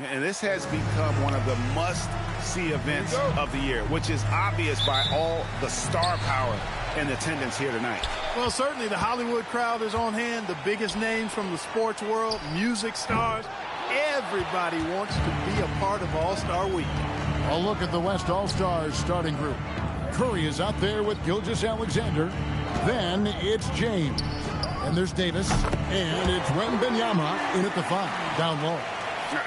And this has become one of the must-see events of the year, which is obvious by all the star power in attendance here tonight. Well, certainly the Hollywood crowd is on hand, the biggest names from the sports world, music stars. Everybody wants to be a part of All-Star Week. A look at the West All-Stars starting group. Curry is out there with Gilgeous-Alexander. Then it's James. And there's Davis. And it's Wembanyama in at the 5, down low.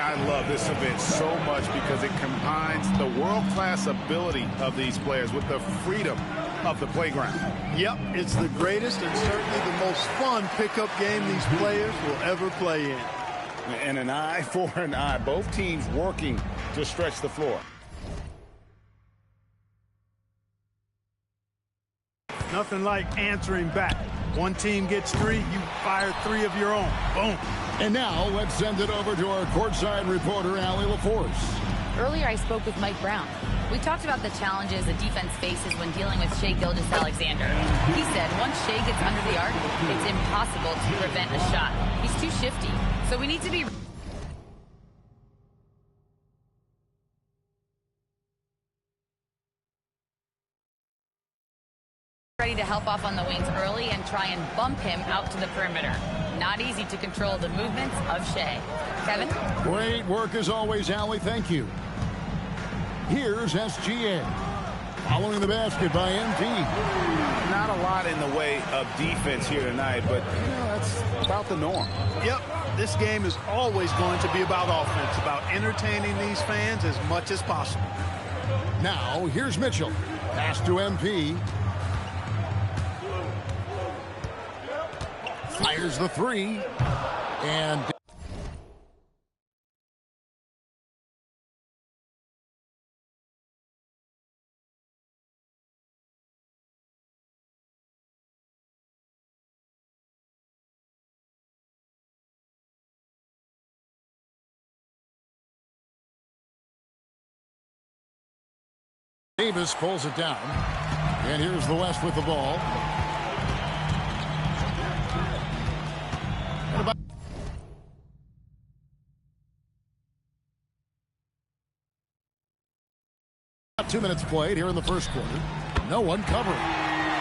I love this event so much because it combines the world-class ability of these players with the freedom of the playground. Yep, it's the greatest and certainly the most fun pickup game these players will ever play in. And an eye for an eye. Both teams working to stretch the floor. Nothing like answering back. One team gets 3, you fire 3 of your own. Boom. And now let's send it over to our courtside reporter, Allie LaForce. Earlier I spoke with Mike Brown. We talked about the challenges the defense faces when dealing with Shai Gilgeous-Alexander. He said once Shai gets under the arc, it's impossible to prevent a shot. He's too shifty, so we need to be ready to help off on the wings early and try and bump him out to the perimeter. Not easy to control the movements of Shai. Kevin? Great work as always, Allie. Thank you. Here's SGA. Following the basket by MP. Not a lot in the way of defense here tonight, but that's about the norm. Yep, this game is always going to be about offense, about entertaining these fans as much as possible. Now, here's Mitchell. Pass to MP. Fires the 3. And Davis pulls it down. And here's the West with the ball. And about 2 minutes played here in the first quarter. No one covering.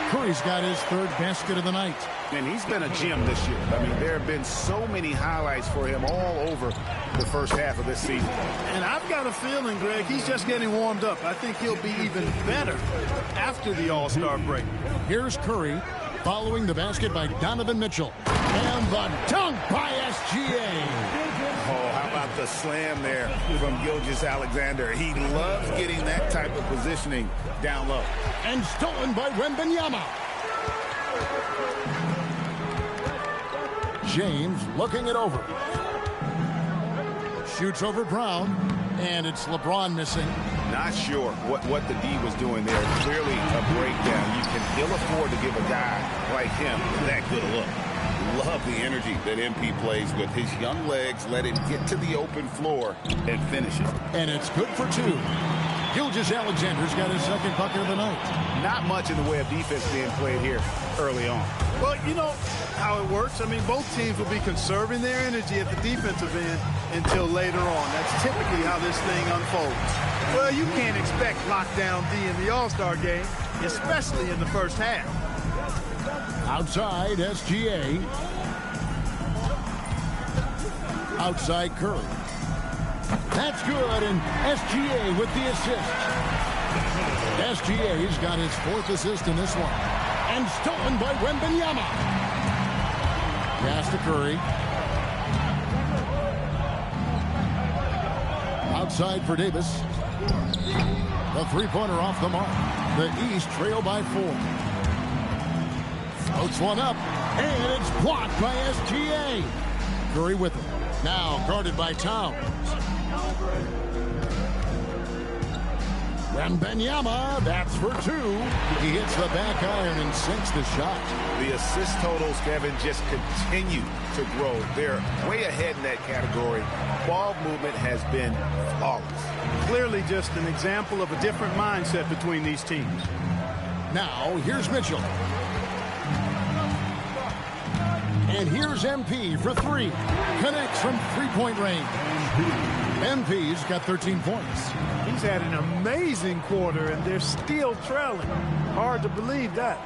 Curry's got his 3rd basket of the night. And he's been a gem this year. I mean, there have been so many highlights for him all over the first half of this season. And I've got a feeling, Greg, he's just getting warmed up. I think he'll be even better after the All-Star break. Here's Curry following the basket by Donovan Mitchell. And the dunk by SGA. Oh, how about the slam there from Gilgeous-Alexander? He loves getting that type of positioning down low. And stolen by Wembanyama. James looking it over. Shoots over Brown. And it's LeBron missing. Not sure what the D was doing there. Clearly a breakdown. You can ill afford to give a guy like him that good a look. Love the energy that MP plays with. His young legs let him get to the open floor and finish it. And it's good for 2. Gilgeous-Alexander's got his 2nd bucket of the night. Not much in the way of defense being played here early on. Well, you know how it works. I mean, both teams will be conserving their energy at the defensive end until later on. That's typically how this thing unfolds. Well, you can't expect lockdown D in the All-Star game, especially in the first half. Outside, SGA. Outside, Curry. That's good, and SGA with the assist. SGA's got his 4th assist in this one. And stolen by Wembanyama. Pass to Curry. Outside for Davis. The 3-pointer off the mark. The East trail by 4. Floats one up, and it's blocked by SGA. Curry with it. Now guarded by Towns. Wembanyama, that's for 2. He hits the back iron and sinks the shot. The assist totals, Kevin, just continue to grow. They're way ahead in that category. Ball movement has been flawless. Clearly just an example of a different mindset between these teams. Now, here's Mitchell. And here's MP for 3. Connects from 3-point range. MP's got 13 points. He's had an amazing quarter, and they're still trailing. Hard to believe that.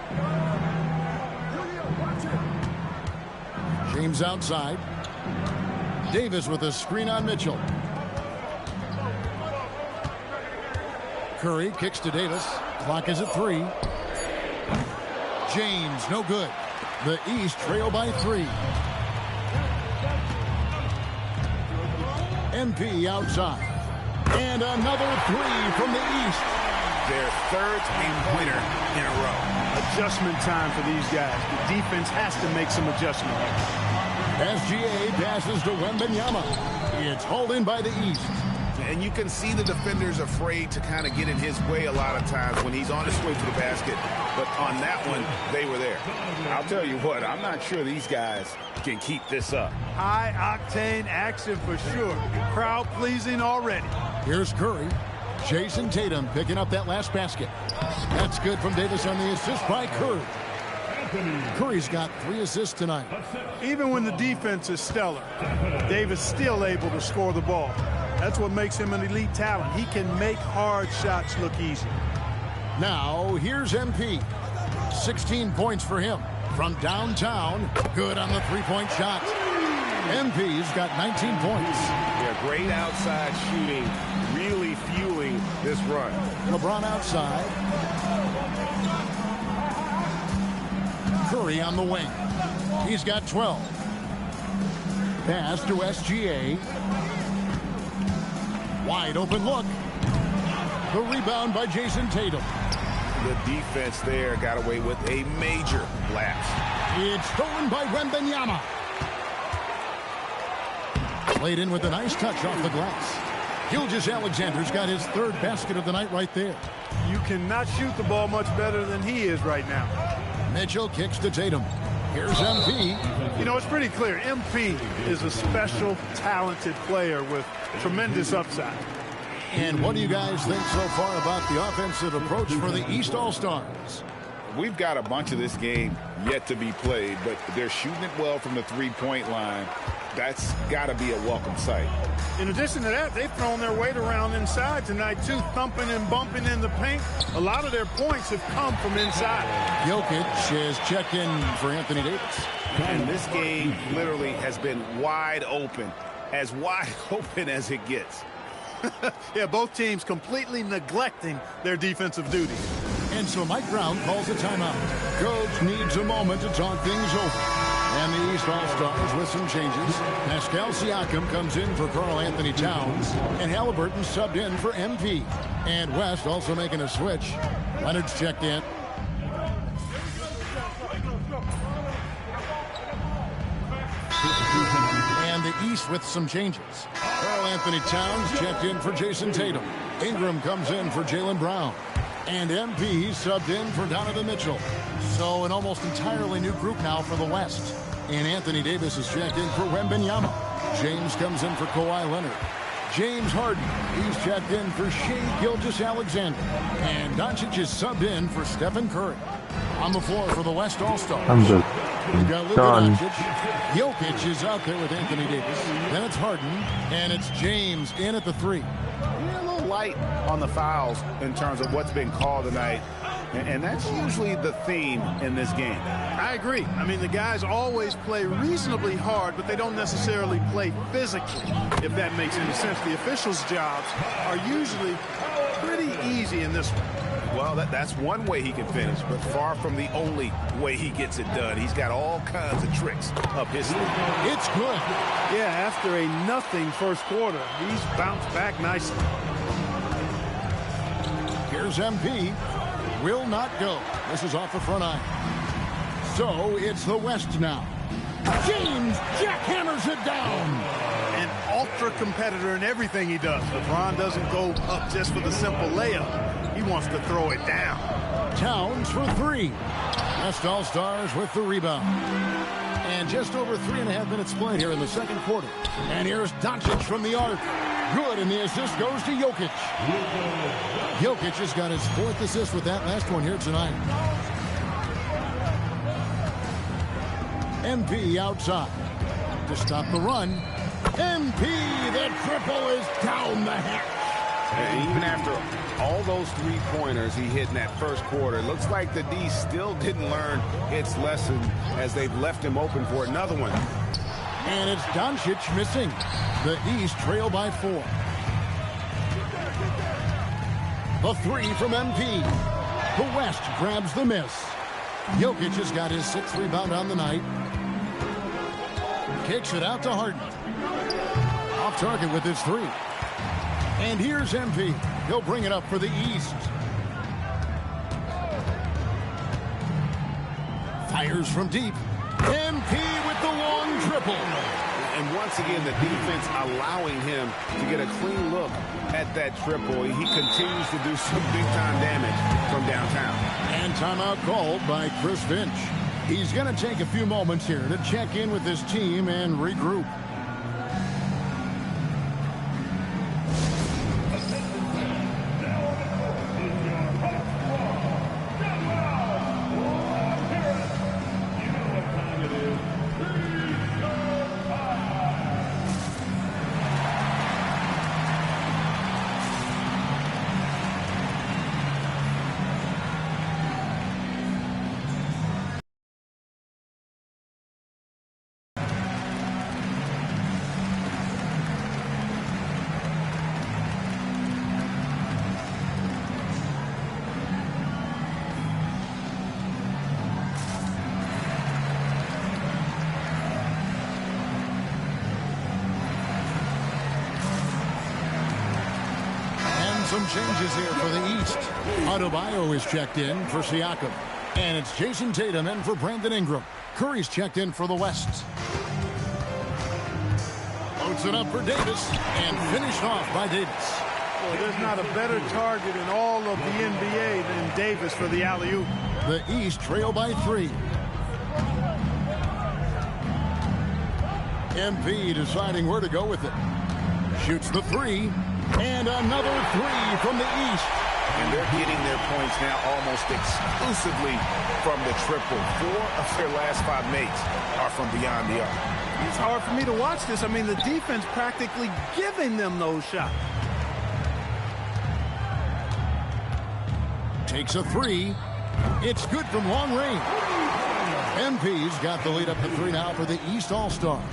James outside. Davis with a screen on Mitchell. Curry kicks to Davis. Clock is at 3. James, no good. The East trail by 3. MP outside. And another 3 from the East. Their third three-pointer in a row. Adjustment time for these guys. The defense has to make some adjustments. SGA passes to Wembanyama. It's hauled in by the East. And you can see the defenders afraid to kind of get in his way a lot of times when he's on his way to the basket. But on that one, they were there. I'll tell you what, I'm not sure these guys can keep this up. High-octane action for sure. Crowd-pleasing already. Here's Curry. Jason Tatum picking up that last basket. That's good from Davis on the assist by Curry. Curry's got 3 assists tonight. Even when the defense is stellar, Davis still able to score the ball. That's what makes him an elite talent. He can make hard shots look easy. Now, here's MP. 16 points for him. From downtown, good on the three-point shot. MP's got 19 points. Yeah, great outside shooting, really fueling this run. LeBron outside. Curry on the wing. He's got 12. Pass to SGA. Wide open look. The rebound by Jason Tatum. The defense there got away with a major lapse. It's stolen by Wembanyama. Played in with a nice touch off the glass. Gilgeous-Alexander's got his 3rd basket of the night right there. You cannot shoot the ball much better than he is right now. Mitchell kicks to Tatum. Here's MP. You know, it's pretty clear. MP is a special, talented player with tremendous upside. And what do you guys think so far about the offensive approach for the East All-Stars? We've got a bunch of this game yet to be played, but they're shooting it well from the three-point line. That's got to be a welcome sight. In addition to that, they've thrown their weight around inside tonight, too, thumping and bumping in the paint. A lot of their points have come from inside. Jokic has checked in for Anthony Davis. And this game literally has been wide open as it gets. Yeah, both teams completely neglecting their defensive duties. And so Mike Brown calls a timeout. Coach needs a moment to talk things over. And the East All-Stars with some changes. Pascal Siakam comes in for Karl Anthony Towns. And Halliburton subbed in for MP. And West also making a switch. Leonard's checked in. And the East with some changes. Karl Anthony Towns checked in for Jason Tatum. Ingram comes in for Jaylen Brown. And MP subbed in for Donovan Mitchell. So an almost entirely new group now for the West. And Anthony Davis is checked in for Wembanyama. James comes in for Kawhi Leonard. James Harden, he's checked in for Shai Gilgeous-Alexander. And Doncic is subbed in for Stephen Curry. On the floor for the West All-Stars. I'm just We've got Luka done. Doncic. Jokic is out there with Anthony Davis. Then it's Harden. And it's James in at the 3. Yeah, a little light on the fouls in terms of what's been called tonight. And that's usually the theme in this game. I agree. I mean, the guys always play reasonably hard, but they don't necessarily play physically, if that makes any sense. The officials' jobs are usually pretty easy in this one. Well, that's one way he can finish, but far from the only way he gets it done. He's got all kinds of tricks up his sleeve. It's good. Yeah, after a nothing first quarter, he's bounced back nicely. Here's MP. Will not go. This is off the front eye. So it's the West now. James jackhammers it down. An ultra competitor in everything he does. LeBron doesn't go up just for the simple layup. He wants to throw it down. Towns for 3. West All-Stars with the rebound. And just over 3.5 minutes played here in the second quarter. And here's Doncic from the arc. Good, and the assist goes to Jokic. Jokic has got his 4th assist with that last one here tonight. MP outside to stop the run. MP, the triple is down the hatch. And even after all those three-pointers he hit in that first quarter, it looks like the D still didn't learn its lesson as they've left him open for another one. And it's Doncic missing. The East trail by 4. The three from MP. The West grabs the miss. Jokic has got his 6th rebound on the night. Kicks it out to Harden. Off target with his 3. And here's MP. He'll bring it up for the East. Fires from deep. MP with the long triple. And once again, the defense allowing him to get a clean look at that triple. He continues to do some big-time damage from downtown. And timeout called by Chris Finch. He's going to take a few moments here to check in with his team and regroup. Some changes here for the East. Adebayo is checked in for Siakam. And it's Jason Tatum in for Brandon Ingram. Curry's checked in for the West. Loads it up for Davis and finished off by Davis. Well, there's not a better target in all of the NBA than Davis for the alley-oop. The East trail by 3. MP deciding where to go with it. Shoots the 3. And another 3 from the East. And they're getting their points now almost exclusively from the triple. 4 of their last 5 makes are from beyond the arc. It's hard for me to watch this. I mean, the defense practically giving them those shots. Takes a 3. It's good from long range. MP's got the lead up to 3 now for the East All-Stars.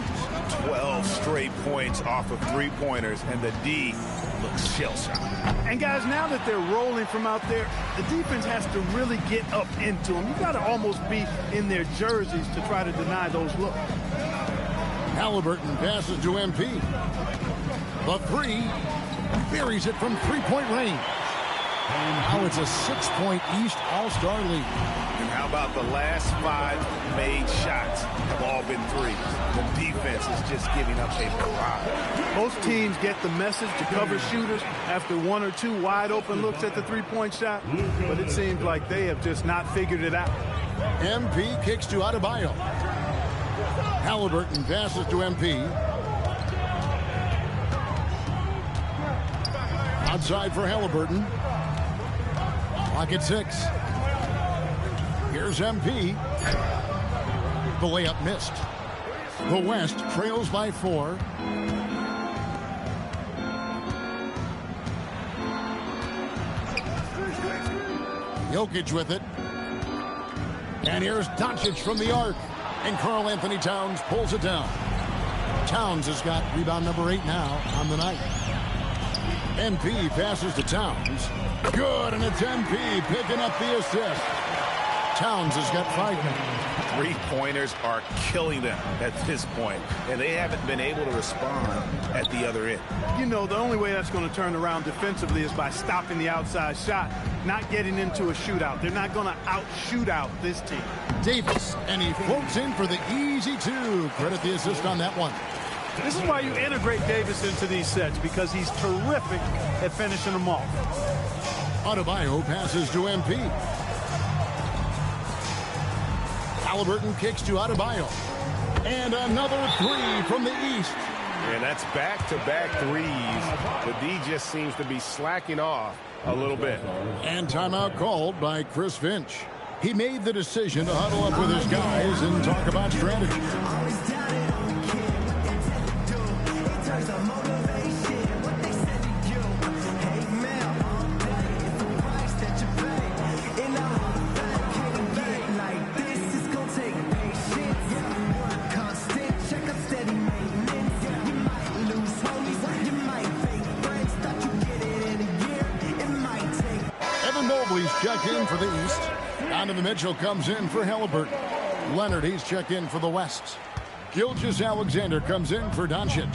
12 straight points off of three-pointers, and the D looks shell-shocked. And guys, now that they're rolling from out there, the defense has to really get up into them. You've got to almost be in their jerseys to try to deny those looks. Halliburton passes to MP. The 3 buries it from three-point range. And now it's a 6-point East All-Star lead. And how about the last 5 made shots have all been threes? The defense is just giving up a barrage. Most teams get the message to cover shooters after 1 or 2 wide open looks at the three-point shot, but it seems like they have just not figured it out. MP kicks to Adebayo. Halliburton passes to MP. Outside for Halliburton. Clock at 6. Here's MP. The layup missed. The West trails by 4. Jokic with it. And here's Doncic from the arc. And Karl Anthony Towns pulls it down. Towns has got rebound number 8 now on the night. MP passes to Towns. Good, and it's MP picking up the assist. Towns has got 5 now. Three-pointers are killing them at this point, and they haven't been able to respond at the other end. You know, the only way that's going to turn around defensively is by stopping the outside shot, not getting into a shootout. They're not going to out-shoot out this team. Davis, and he floats in for the easy 2. Credit the assist on that one. This is why you integrate Davis into these sets, because he's terrific at finishing them off. Adebayo passes to MP. Halliburton kicks to Adebayo. And another 3 from the East. And that's back-to-back threes. The D just seems to be slacking off a little bit. And timeout called by Chris Finch. He made the decision to huddle up with his guys and talk about strategy. in for the East. Donovan Mitchell comes in for Halliburton. Leonard, he's checked in for the West. Gilgeous-Alexander comes in for Doncic.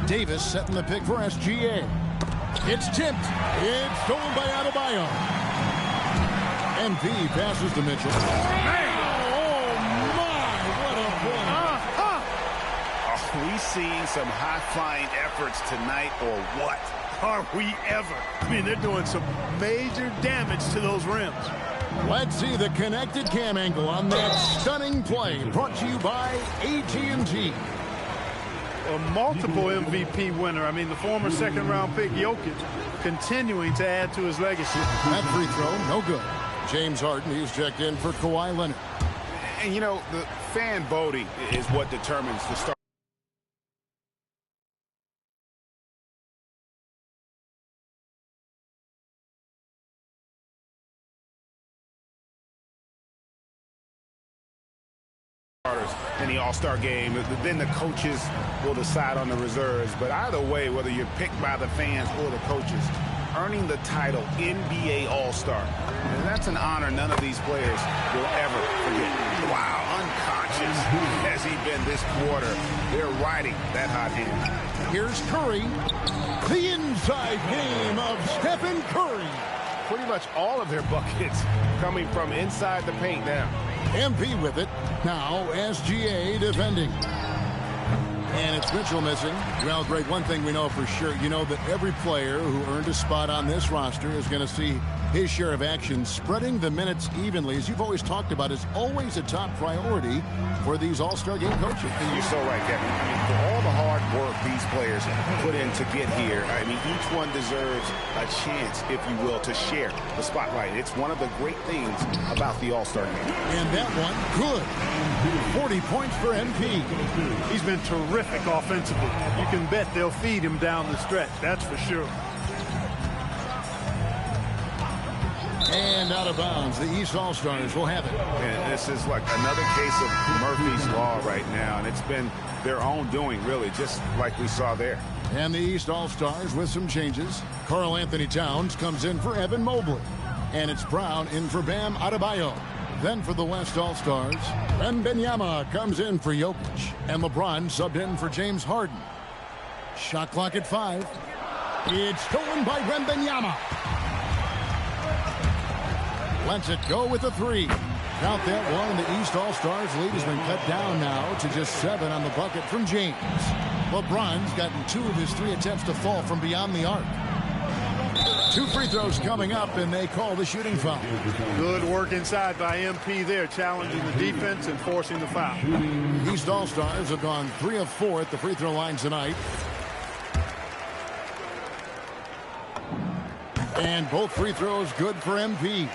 Davis setting the pick for SGA. It's tipped. It's stolen by Adebayo. NP passes to Mitchell. Oh, my, what a point. Are we seeing some high-flying efforts tonight or what? Are we ever? I mean, they're doing some major damage to those rims. Let's see the connected cam angle on that stunning play, brought to you by AT&T. A multiple MVP winner. I mean, the former second-round pick Jokic continuing to add to his legacy. That free throw, no good. James Harden, he's checked in for Kawhi Leonard. And, you know, the fan voting is what determines the start. In the All-Star game, then the coaches will decide on the reserves. But either way, whether you're picked by the fans or the coaches, earning the title NBA All-Star, and that's an honor none of these players will ever forget. Wow, unconscious has he been this quarter. They're riding that hot hand. Here's Curry. The inside game of Stephen Curry. Pretty much all of their buckets coming from inside the paint now. MP with it. Now SGA defending. And it's Mitchell missing. Well, Greg, one thing we know for sure, you know that every player who earned a spot on this roster is going to see his share of action. Spreading the minutes evenly, as you've always talked about, is always a top priority for these All-Star game coaches. You're so right, Kevin. I mean, for all the hard work these players put in to get here, I mean, each one deserves a chance, if you will, to share the spotlight. It's one of the great things about the All-Star game. And that one, good. 40 points for MP. He's been terrific offensively. You can bet they'll feed him down the stretch, that's for sure. And out of bounds, the East All-Stars will have it. And this is like another case of Murphy's Law right now, and it's been their own doing, really, just like we saw there. And the East All-Stars with some changes. Karl Anthony Towns comes in for Evan Mobley. And it's Brown in for Bam Adebayo. Then for the West All-Stars, Wembanyama comes in for Jokic. And LeBron subbed in for James Harden. Shot clock at 5. It's stolen by Wembanyama. Lets it go with a 3. Count that one, and the East All-Stars lead has been cut down now to just 7 on the bucket from James. LeBron's gotten 2 of his 3 attempts to fall from beyond the arc. 2 free throws coming up, and they call the shooting foul. Good work inside by MP there, challenging the defense and forcing the foul. East All-Stars have gone 3 of 4 at the free throw line tonight. And both free throws good for MP.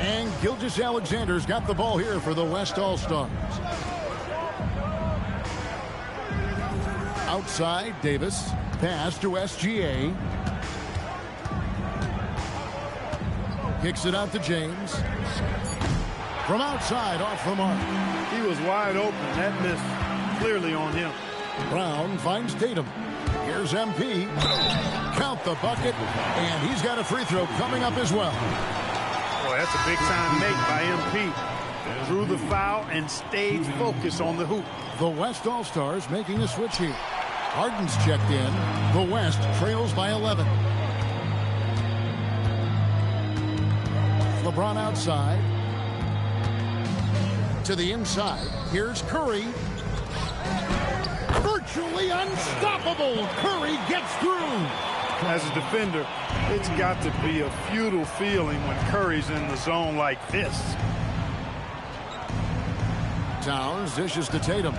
And Gilgeous-Alexander's got the ball here for the West All-Stars. Outside, Davis. Pass to SGA. Kicks it out to James. From outside, off the mark. He was wide open. That miss clearly on him. Brown finds Tatum. Here's MP. Count the bucket. And he's got a free throw coming up as well. Boy, that's a big-time make by MP. Drew the foul and stayed focused on the hoop. The West All-Stars making a switch here. Harden's checked in. The West trails by 11. LeBron outside. To the inside. Here's Curry. Virtually unstoppable. Curry gets through. As a defender, it's got to be a futile feeling when Curry's in the zone like this. Towns dishes to Tatum.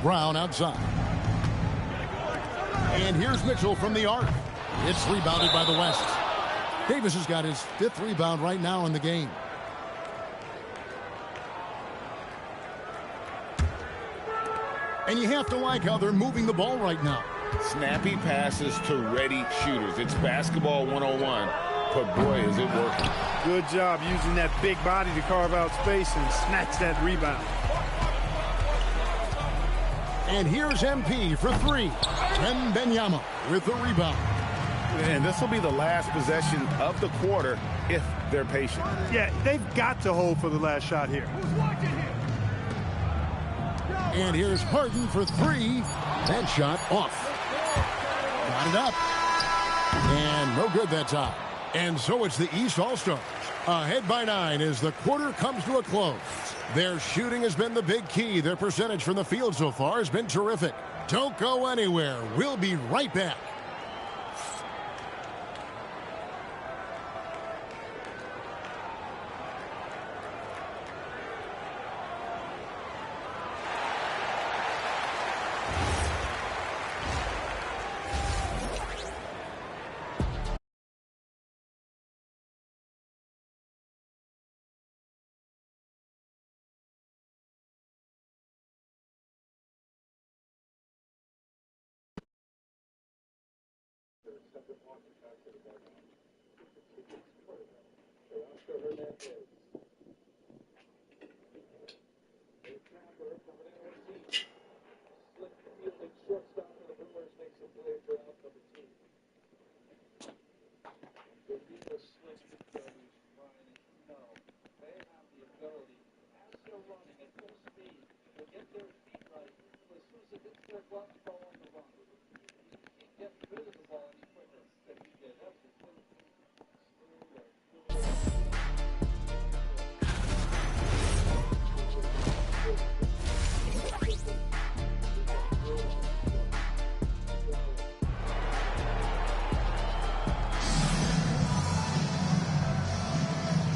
Brown outside. And here's Mitchell from the arc. It's rebounded by the West. Davis has got his 5th rebound right now in the game. And you have to like how they're moving the ball right now. Snappy passes to ready shooters. It's basketball 101, but boy, is it working. Good job using that big body to carve out space and snatch that rebound. And here's MP for three. Wembanyama with the rebound. And this will be the last possession of the quarter if they're patient. Yeah, they've got to hold for the last shot here. And here's Harden for three. That shot off. Got it up. And no good that time. And so it's the East All-Stars. Ahead by 9 as the quarter comes to a close. Their shooting has been the big key. Their percentage from the field so far has been terrific. Don't go anywhere. We'll be right back.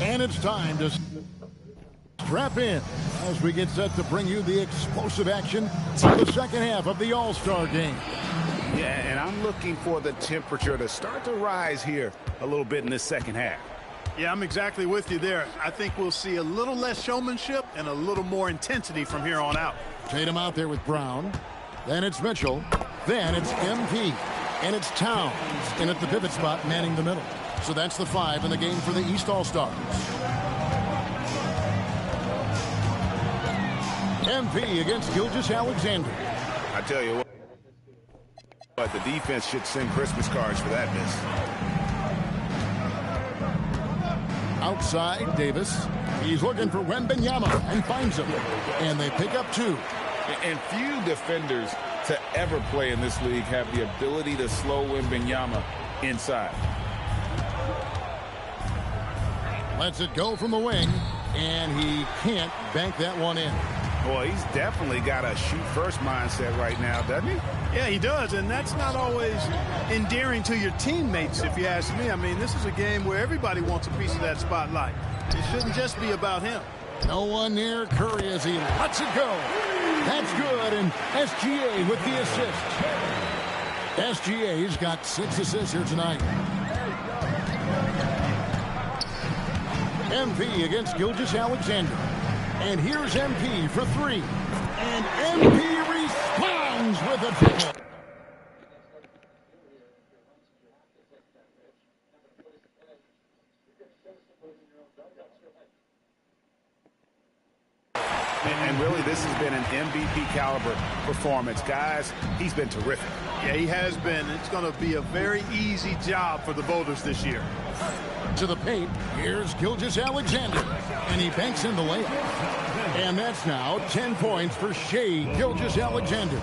And it's time to strap in as we get set to bring you the explosive action of the second half of the All-Star game. Yeah, and I'm looking for the temperature to start to rise here a little bit in this second half. Yeah, I'm exactly with you there. I think we'll see a little less showmanship and a little more intensity from here on out. Tatum out there with Brown. Then it's Mitchell. Then it's MP. And it's Towns in at the pivot spot manning the middle. So that's the 5 in the game for the East All-Stars. MP against Gilgeous-Alexander. I tell you what, but the defense should send Christmas cards for that miss. Outside, Davis. He's looking for Wembanyama and finds him. And they pick up 2. And few defenders to ever play in this league have the ability to slow Wembanyama inside. Lets it go from the wing, and he can't bank that one in. Boy, he's definitely got a shoot-first mindset right now, doesn't he? Yeah, he does, and that's not always endearing to your teammates, if you ask me. I mean, this is a game where everybody wants a piece of that spotlight. It shouldn't just be about him. No one near Curry as he lets it go. That's good, and SGA with the assist. SGA's got 6 assists here tonight. MP against Gilgeous-Alexander. And here's MP for 3. And MP responds with a triple. And really, this has been an MVP caliber performance. Guys, he's been terrific. Yeah, he has been. It's going to be a very easy job for the voters this year. To the paint, here's Gilgeous-Alexander, and he banks in the layup. And that's now 10 points for Shai Gilgeous-Alexander.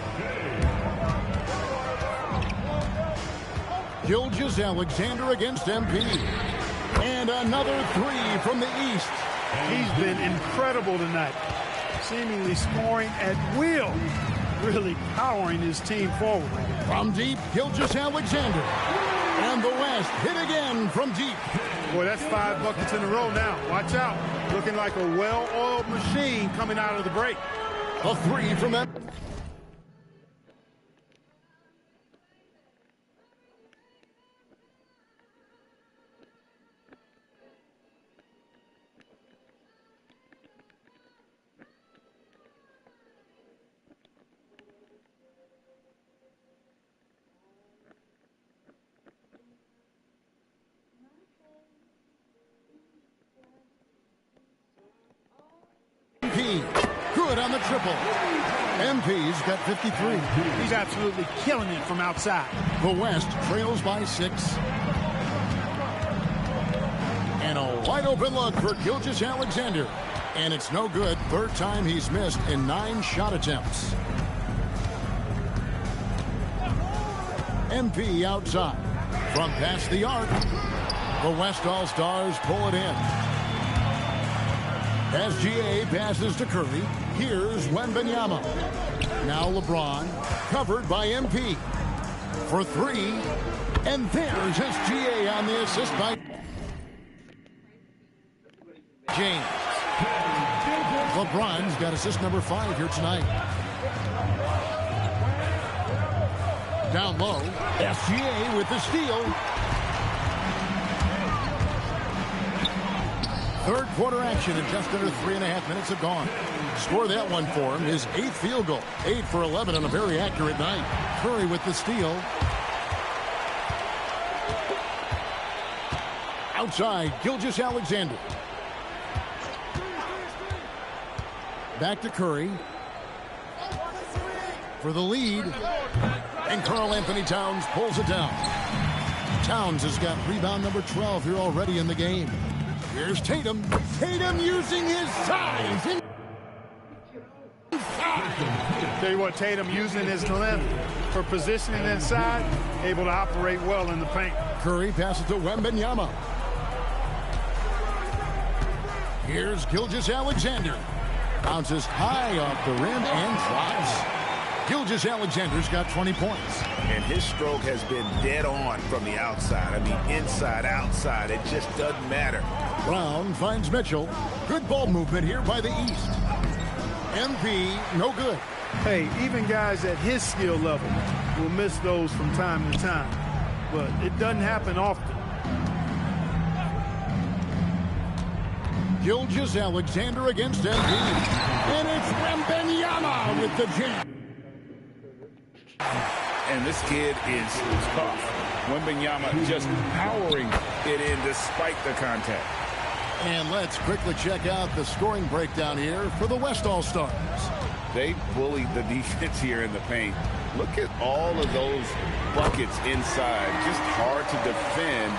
Gilgeous-Alexander against MP. And another 3 from the East. He's been incredible tonight, seemingly scoring at will, really powering his team forward. From deep, Gilgeous-Alexander. And the West hit again from deep. Boy, that's 5 buckets in a row now. Watch out. Looking like a well-oiled machine coming out of the break. A 3 from that. Good on the triple. MP's got 53. He's absolutely killing it from outside. The West trails by 6. And a wide open look for Gilgeous-Alexander. And it's no good. Third time he's missed in 9 shot attempts. MP outside. From past the arc. The West All-Stars pull it in. As GA passes to Curry, here's Wembanyama. Now LeBron, covered by MP. For 3, and there's SGA on the assist by James. LeBron's got assist number 5 here tonight. Down low, SGA with the steal. Third quarter action in just under 3.5 minutes have gone. Score that one for him, his 8th field goal. 8 for 11 on a very accurate night. Curry with the steal. Outside, Gilgeous-Alexander. Back to Curry. For the lead. And Karl-Anthony Towns pulls it down. Towns has got rebound number 12 here already in the game. Here's Tatum. Tatum using his size. Tell you what, Tatum using his length for positioning inside, able to operate well in the paint. Curry passes to Wembanyama. Here's Gilgeous-Alexander. Bounces high off the rim and drops. Gilgeous-Alexander's got 20 points. And his stroke has been dead on from the outside. I mean, inside, outside, it just doesn't matter. Brown finds Mitchell. Good ball movement here by the East. MP, no good. Hey, even guys at his skill level will miss those from time to time. But it doesn't happen often. Gilgeous-Alexander against MP. And it's Wembanyama with the jam. And this kid is tough. Wembanyama just powering it in despite the contact. And let's quickly check out the scoring breakdown here for the West All-Stars. They bullied the defense here in the paint. Look at all of those buckets inside. Just hard to defend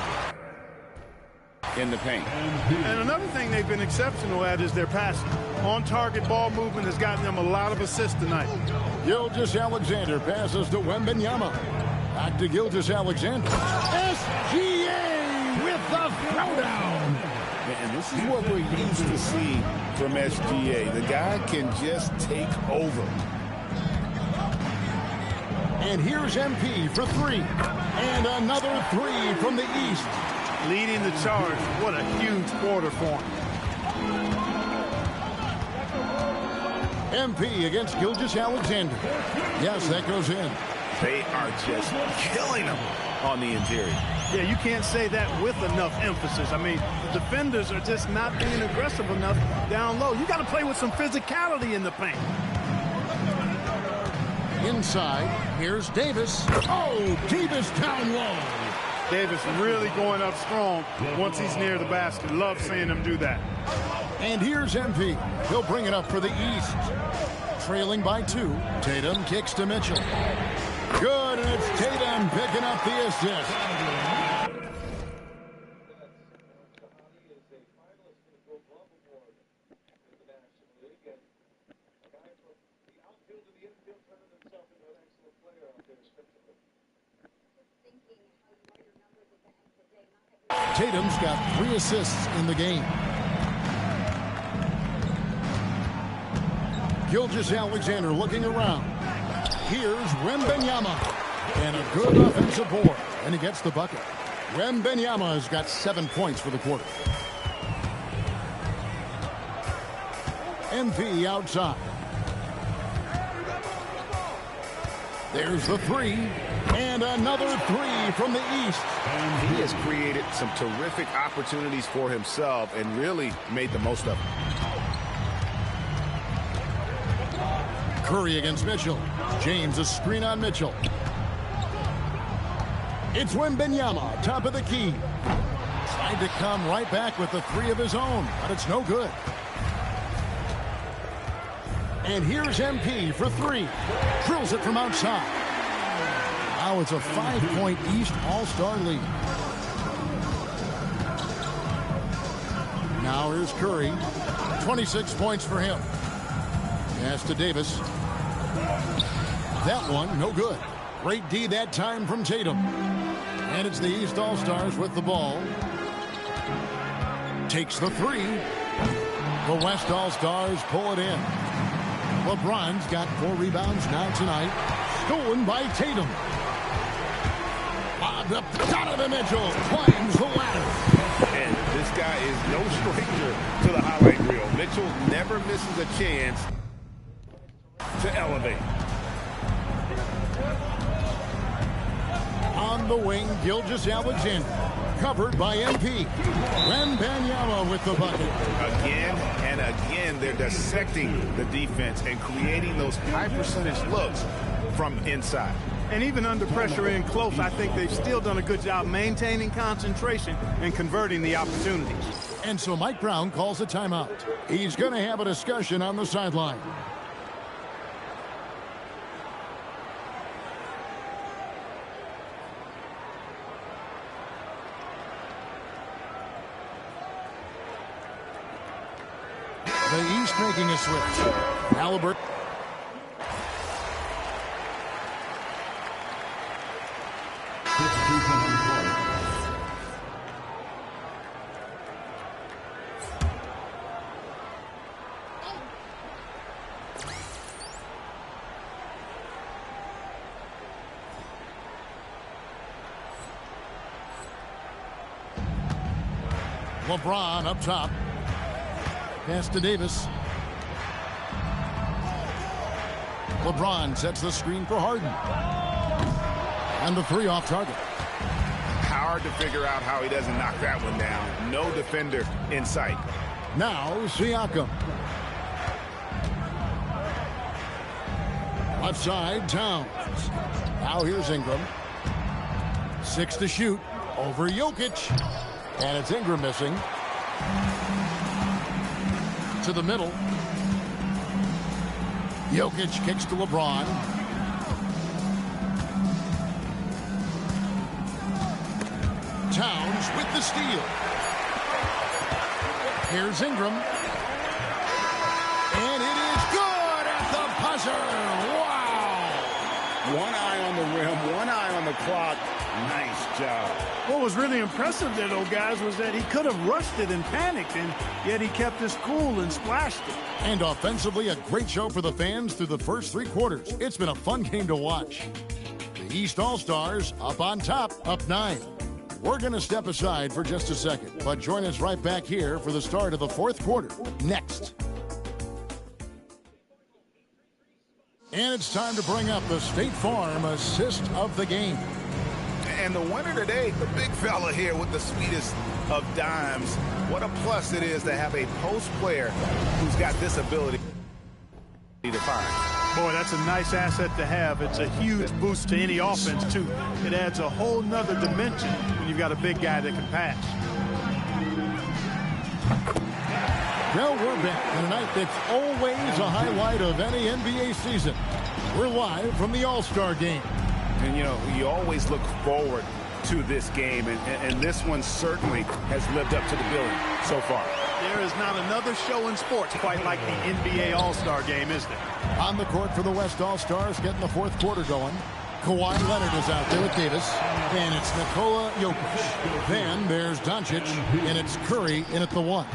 in the paint. And another thing they've been exceptional at is their passing. On-target ball movement has gotten them a lot of assists tonight. Gilgeous-Alexander passes to Wembanyama. Back to Gilgeous-Alexander. SGA with the throwdown. And this is what we're used to seeing from SGA. The guy can just take over. And here's MP for 3. And another 3 from the East. Leading the charge. What a huge quarter for him. MP against Gilgeous-Alexander. Yes, that goes in. They are just killing him on the interior. Yeah, you can't say that with enough emphasis. I mean, the defenders are just not being aggressive enough down low. You got to play with some physicality in the paint. Inside, here's Davis. Oh, Davis down low. Davis really going up strong once he's near the basket. Love seeing him do that. And here's MP. He'll bring it up for the East. Trailing by 2. Tatum kicks to Mitchell. Good, and it's Tatum picking up the assist. Tatum's got 3 assists in the game. Gilgeous-Alexander looking around. Here's Wembanyama. And a good offensive board. And he gets the bucket. Wembanyama has got 7 points for the quarter. MP outside. There's the 3. And another 3 from the East. And he has created some terrific opportunities for himself and really made the most of them. Curry against Mitchell. James a screen on Mitchell. It's Wembanyama, top of the key. Tried to come right back with the 3 of his own, but it's no good. And here's MP for three. Drills it from outside. Now it's a 5-point East All-Star lead. Now here's Curry. 26 points for him. Pass to Davis. That one, no good. Great D that time from Tatum. And it's the East All-Stars with the ball. Takes the three. The West All-Stars pull it in. LeBron's got 4 rebounds now tonight. Stolen by Tatum. Donovan Mitchell climbs the ladder. And this guy is no stranger to the highlight reel. Mitchell never misses a chance to elevate. On the wing, Gilgeous-Alexander. Covered by MP. Wembanyama with the bucket. Again and again, they're dissecting the defense and creating those high percentage looks from inside. And even under pressure in close, I think they've still done a good job maintaining concentration and converting the opportunities. And so Mike Brown calls a timeout. He's going to have a discussion on the sideline. The East making a switch. Halliburton. LeBron up top. Pass to Davis. LeBron sets the screen for Harden. And the three off target. Hard to figure out how he doesn't knock that one down. No defender in sight. Now Siakam. Left side, Towns. Now here's Ingram. 6 to shoot. Over Jokic. And it's Ingram missing. To the middle. Jokic kicks to LeBron. Towns with the steal. Here's Ingram. And it is good at the buzzer. Wow! One eye on the rim, one eye on the clock. Nice job. What was really impressive there, though, guys, was that he could have rushed it and panicked, and yet he kept his cool and splashed it. And offensively, a great show for the fans through the first 3 quarters. It's been a fun game to watch. The East All-Stars up on top, up 9. We're going to step aside for just a second, but join us right back here for the start of the 4th quarter next. And it's time to bring up the State Farm assist of the game. And the winner today, the big fella here with the sweetest of dimes. What a plus it is to have a post player who's got this ability to find. Boy, that's a nice asset to have. It's a huge boost to any offense, too. It adds a whole nother dimension when you've got a big guy that can pass. Well, we're back in a night that's always a highlight of any NBA season. We're live from the All-Star game. And, you know, you always look forward to this game, and this one certainly has lived up to the billing so far. There is not another show in sports quite like the NBA All-Star game, is there? On the court for the West All-Stars, getting the 4th quarter going. Kawhi Leonard is out there with Davis, and it's Nikola Jokic. Then there's Doncic, and it's Curry in at the 1.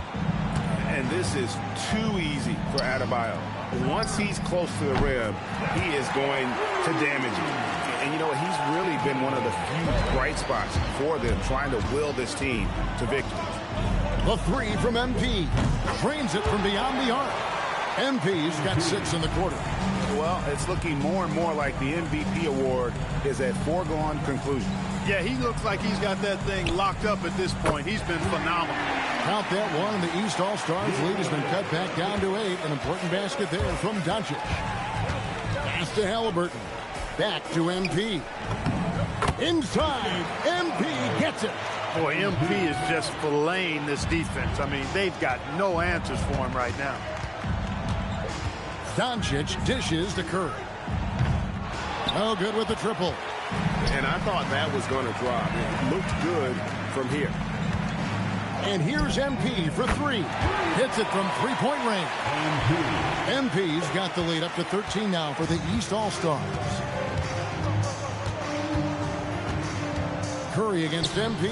And this is too easy for Adebayo. Once he's close to the rim, he is going to damage it. And, you know, he's really been one of the few bright spots for them, trying to will this team to victory. The 3 from MP. Drains it from beyond the arc. MP's got 6 in the quarter. Well, it's looking more and more like the MVP award is a foregone conclusion. Yeah, he looks like he's got that thing locked up at this point. He's been phenomenal. Count that one. The East All-Stars lead has been cut back down to 8. An important basket there from Doncic. Pass to Halliburton. Back to MP. Inside. MP gets it. Boy, MP is just filleting this defense. I mean, they've got no answers for him right now. Doncic dishes to Curry. No good with the triple. And I thought that was going to drop. It looked good from here. And here's MP for three. Hits it from three-point range. MP's got the lead up to 13 now for the East All-Stars. Curry against MP.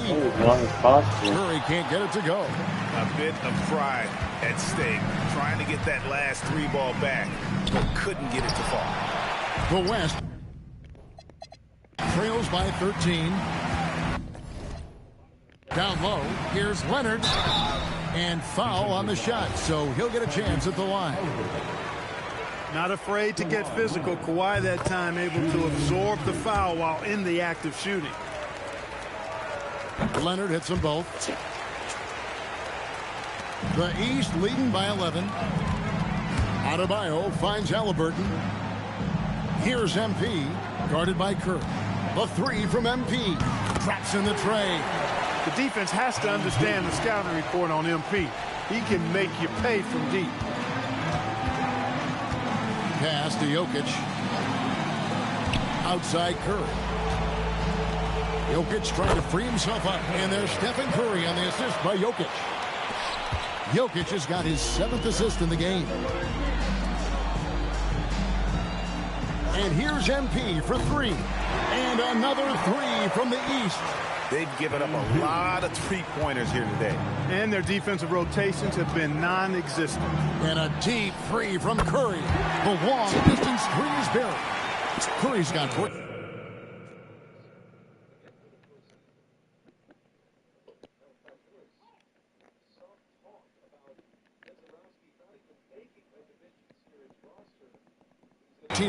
Curry can't get it to go. A bit of pride at stake. Trying to get that last three ball back, but couldn't get it to fall. The West trails by 13. Down low, here's Leonard. And foul on the shot, so he'll get a chance at the line. Not afraid to get physical. Kawhi that time able to absorb the foul while in the act of shooting. Leonard hits them both. The East leading by 11. Adebayo finds Halliburton. Here's MP, guarded by Curry. The three from MP. Traps in the tray. The defense has to understand the scouting report on MP. He can make you pay from deep. Pass to Jokic. Outside Curry. Jokic trying to free himself up. And there's Stephen Curry on the assist by Jokic. Jokic has got his 7th assist in the game. And here's MP for three. And another three from the East. They've given up a lot of three-pointers here today. And their defensive rotations have been non-existent. And a deep three from Curry. The long distance three is buried. Curry's got 4.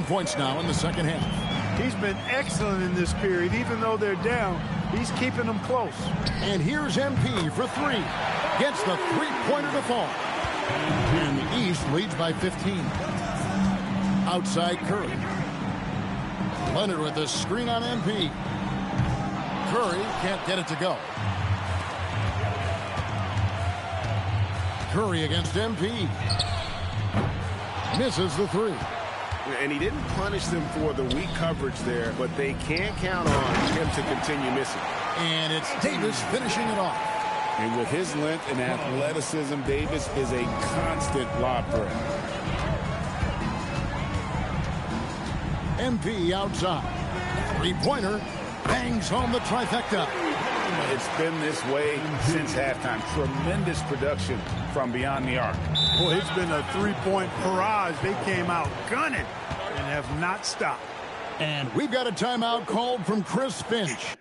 Points now in the second half. He's been excellent in this period. Even though they're down, he's keeping them close. And here's MP for three. Gets the three-pointer to fall. And the East leads by 15. Outside Curry. Leonard with the screen on MP. Curry can't get it to go. Curry against MP. Misses the three. And he didn't punish them for the weak coverage there, but they can't count on him to continue missing. And it's Davis finishing it off. And with his length and athleticism, Davis is a constant lob threat. MP outside. Three-pointer bangs home the trifecta. It's been this way since halftime. Tremendous production from beyond the arc. Boy, it's been a three-point barrage. They came out gunning and have not stopped. And we've got a timeout called from Chris Finch.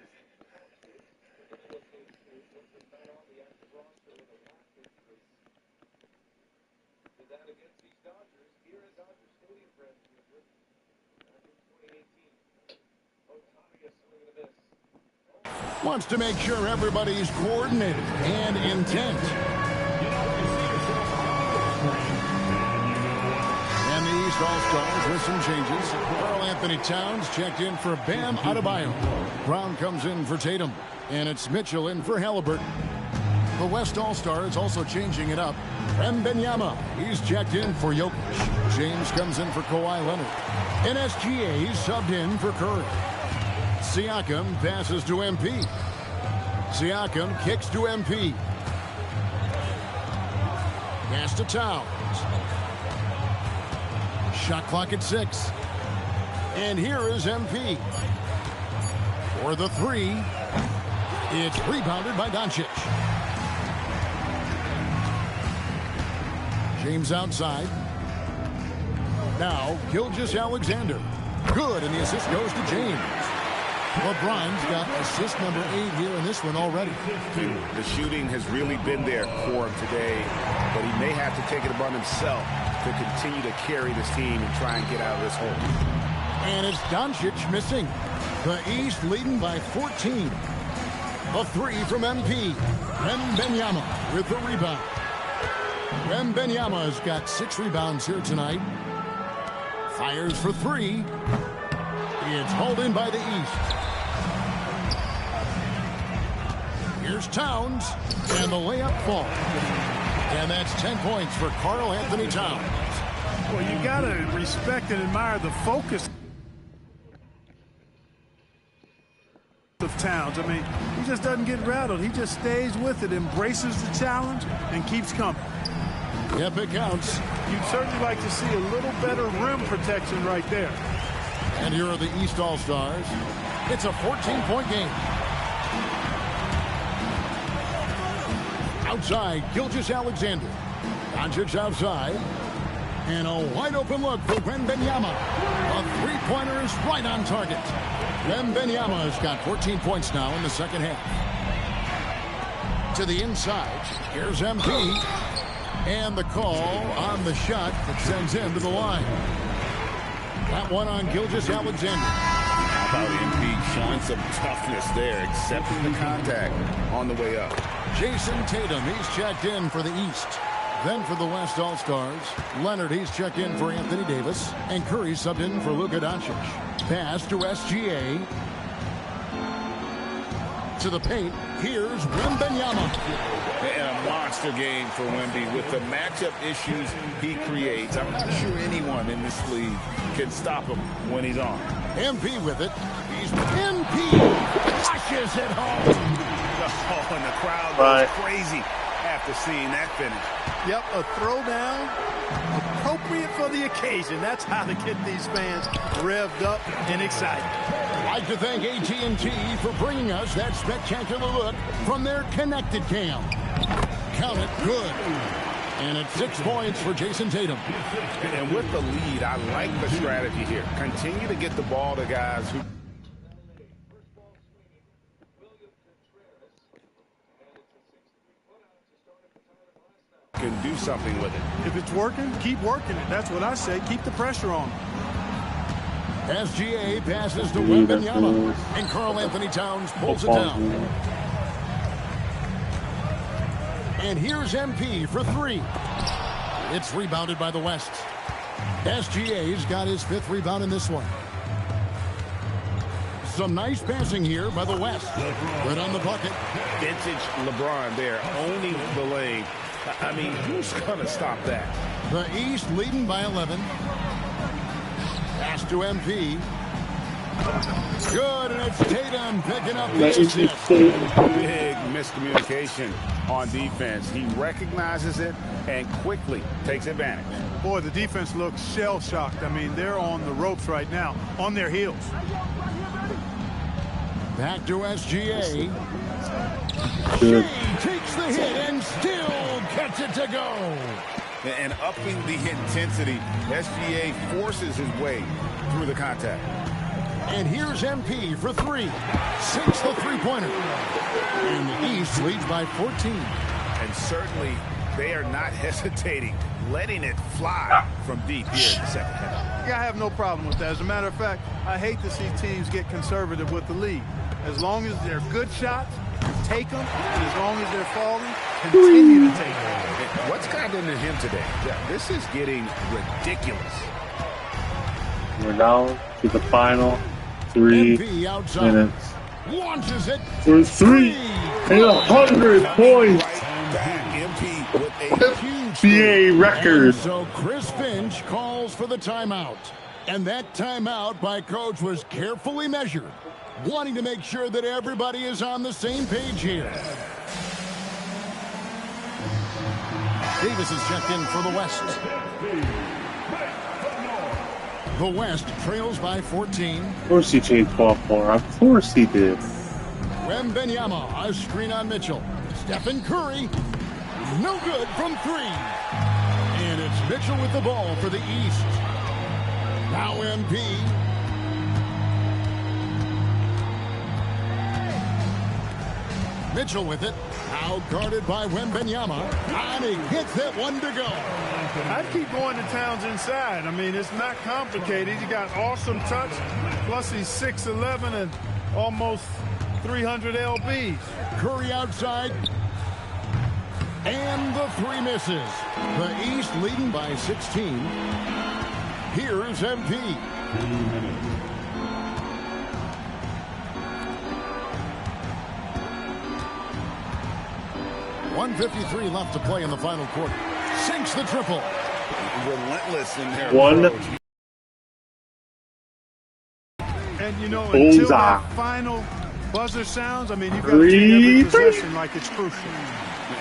Wants to make sure everybody's coordinated and intent. And the East All-Stars with some changes. Karl Anthony Towns checked in for Bam Adebayo. Brown comes in for Tatum. And it's Mitchell in for Halliburton. The West All-Stars also changing it up. Wembanyama, he's checked in for Jokic. James comes in for Kawhi Leonard. And SGA subbed in for Curry. Siakam passes to MP. Siakam kicks to MP. Pass to Towns. Shot clock at 6. And here is MP. For the three. It's rebounded by Doncic. James outside. Now, Gilgeous-Alexander. Good, and the assist goes to James. LeBron's got assist number 8 here in this one already. The shooting has really been there for him today, but he may have to take it upon himself to continue to carry this team and try and get out of this hole. And it's Doncic missing. The East leading by 14. A three from MP. Wembanyama with the rebound. Wembanyama's got 6 rebounds here tonight. Fires for three. It's hauled in by the East. Here's Towns, and the layup falls. And that's 10 points for Karl Anthony Towns. Well, you got to respect and admire the focus of Towns. I mean, he just doesn't get rattled. He just stays with it, embraces the challenge, and keeps coming. Yep, it counts. You'd certainly like to see a little better rim protection right there. And here are the East All-Stars. It's a 14-point game. Outside, Gilgeous-Alexander. Doncic outside. And a wide-open look for Wembanyama. A three-pointer is right on target. Wembanyama has got 14 points now in the second half. To the inside, here's MP. And the call on the shot that sends him to the line. That one on Gilgeous-Alexander. How about MP showing some toughness there, accepting the contact on the way up. Jason Tatum, he's checked in for the East. Then for the West All-Stars, Leonard, he's checked in for Anthony Davis. And Curry subbed in for Luka Doncic. Pass to SGA. To the paint, here's Wembanyama. And a monster game for Wemby with the matchup issues he creates. I'm not sure anyone in this league can stop him when he's on. MP with it. He's MP. Flashes it home. Oh, and the crowd goes crazy after seeing that finish. Yep, a throwdown appropriate for the occasion. That's how to get these fans revved up and excited. I'd like to thank AT&T for bringing us that spectacular look from their connected cam. Count it good. And it's 6 points for Jason Tatum. And with the lead, I like the strategy here. Continue to get the ball to guys who can do something with it. If it's working, keep working it. That's what I say. Keep the pressure on. SGA passes to Wembanyama. And Karl Anthony Towns pulls it down. And here's MP for three. It's rebounded by the West. SGA's got his 5th rebound in this one. Some nice passing here by the West. Good on the bucket. Vintage LeBron there, owning the lane. I mean, who's going to stop that? The East leading by 11. Pass to MP. Good, and it's Tatum picking up the assist. Big miscommunication on defense. He recognizes it and quickly takes advantage. Boy, the defense looks shell-shocked. I mean, they're on the ropes right now, on their heels. Back to SGA. Shea takes the hit and still gets it to go. And upping the intensity, SGA forces his way through the contact. And here's MP for three. 6th three-pointer. And the East leads by 14. And certainly they are not hesitating, letting it fly from deep here in the second half. Yeah, I have no problem with that. As a matter of fact, I hate to see teams get conservative with the lead. As long as they're good shots, take them. And as long as they're falling, continue to take them. What's gotten into him today? Yeah, this is getting ridiculous. We're down to the final 3 minutes. Launches it for 3 and 100 points. NBA record. So Chris Finch calls for the timeout. And that timeout by coach was carefully measured, wanting to make sure that everybody is on the same page here. Davis is checked in for the West. The West trails by 14. Of course he changed ball for. Of course he did. Wembanyama, a screen on Mitchell. Stephen Curry, no good from 3. And it's Mitchell with the ball for the East. Now MP. Mitchell with it. Now guarded by Wembanyama. And he gets that one to go. I'd keep going to Towns inside. I mean, it's not complicated. He got awesome touch. Plus he's 6'11" and almost 300 lbs. Curry outside. And the 3 misses. The East leading by 16. Here's MP. 1:53 left to play in the final quarter. Sinks the triple. Relentless in their One. approach. And, you know, until Bullseye. that final buzzer sounds, I mean, you've got to treat every possession like it's crucial.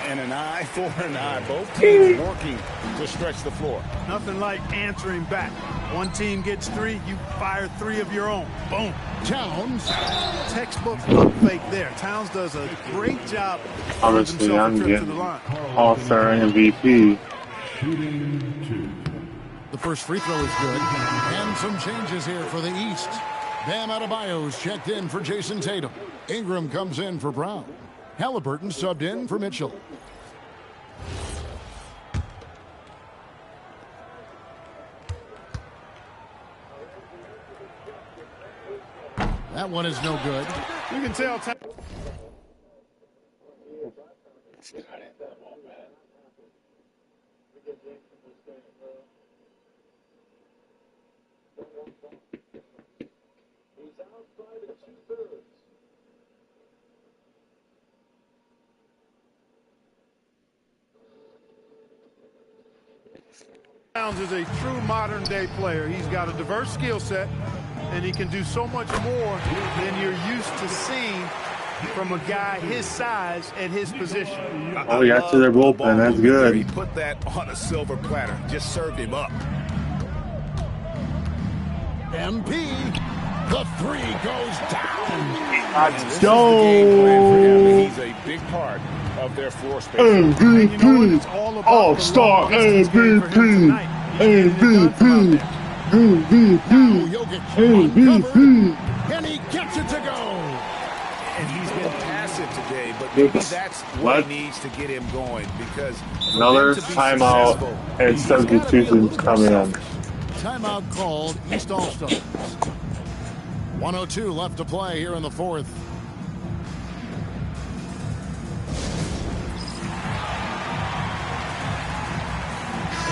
And an eye for an eye. Both teams working to stretch the floor. Nothing like answering back. One team gets 3, you fire 3 of your own. Boom. Towns. Textbook pump fake there. Towns does a great job. Obviously, I'm to the getting line. All-Star MVP. The first free throw is good. And some changes here for the East. Bam Adebayo's checked in for Jason Tatum. Ingram comes in for Brown. Halliburton subbed in for Mitchell. That one is no good. You can tell. Towns is a true modern-day player. He's got a diverse skill set, and he can do so much more than you're used to seeing from a guy his size at his position. Oh, he got to their bullpen. That's good. He put that on a silver platter. Just served him up. MP. The 3 goes down. Let's This is the game plan for him. go. He's a big part of their floor space. MVP. All-Star MVP. MVP. MVP. Jokic MVP. uncovered, and he gets it to go. And he's been passive today, but maybe that's what What? needs to get him going, because for Another them to be timeout successful, and he's gotta be a little substitutions more coming in. selfish. Timeout called, East All-Stars. 1:02 left to play here in the fourth.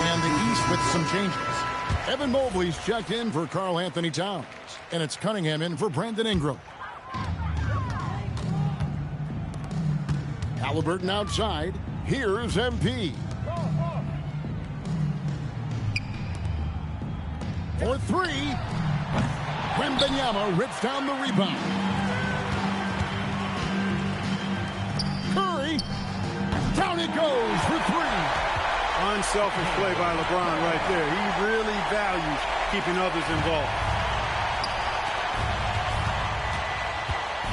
And the East with some changes. Evan Mobley's checked in for Karl Anthony Towns. And it's Cunningham in for Brandon Ingram. Halliburton outside. Here's MP. For 3. Wembanyama rips down the rebound. Curry. Down it goes for 3. Unselfish play by LeBron right there. He really values keeping others involved.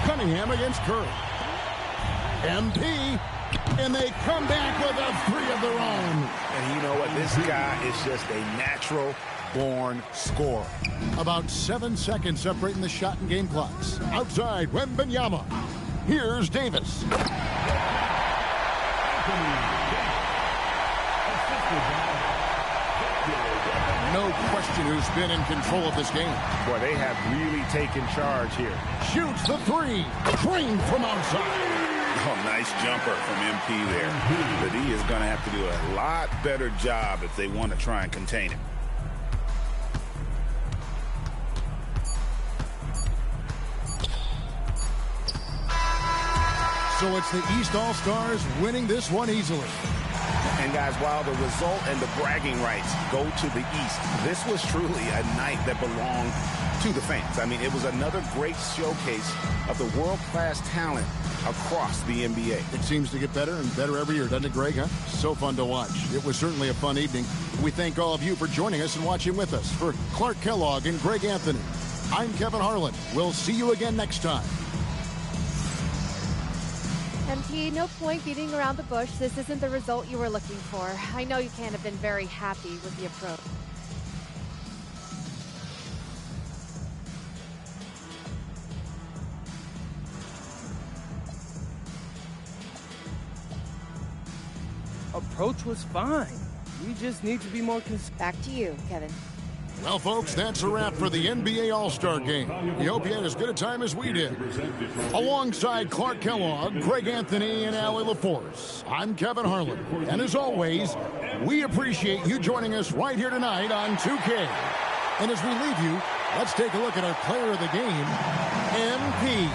Cunningham against Curry. MP. And they come back with a 3 of their own. And you know what? This guy is just a natural-born scorer. About 7 seconds separating the shot and game clocks. Outside, Wembanyama. Here's Davis. No question who's been in control of this game. Boy, they have really taken charge here. Shoots the 3. Drained from outside. Oh, nice jumper from MP there. But he is going to have to do a lot better job if they want to try and contain him. So it's the East All-Stars winning this one easily. And guys, while the result and the bragging rights go to the East, this was truly a night that belonged to the fans. I mean, it was another great showcase of the world-class talent across the NBA. It seems to get better and better every year, doesn't it, Greg? Huh? So fun to watch. It was certainly a fun evening. We thank all of you for joining us and watching with us. For Clark Kellogg and Greg Anthony, I'm Kevin Harlan. We'll see you again next time. MP, no point beating around the bush. This isn't the result you were looking for. I know you can't have been very happy with the approach. Approach was fine. We just need to be more consistent. Back to you, Kevin. Well, folks, that's a wrap for the NBA All-Star Game. We hope you had as good a time as we did. Alongside Clark Kellogg, Greg Anthony, and Allie LaForce, I'm Kevin Harlan. And as always, we appreciate you joining us right here tonight on 2K. And as we leave you, let's take a look at our player of the game, MP.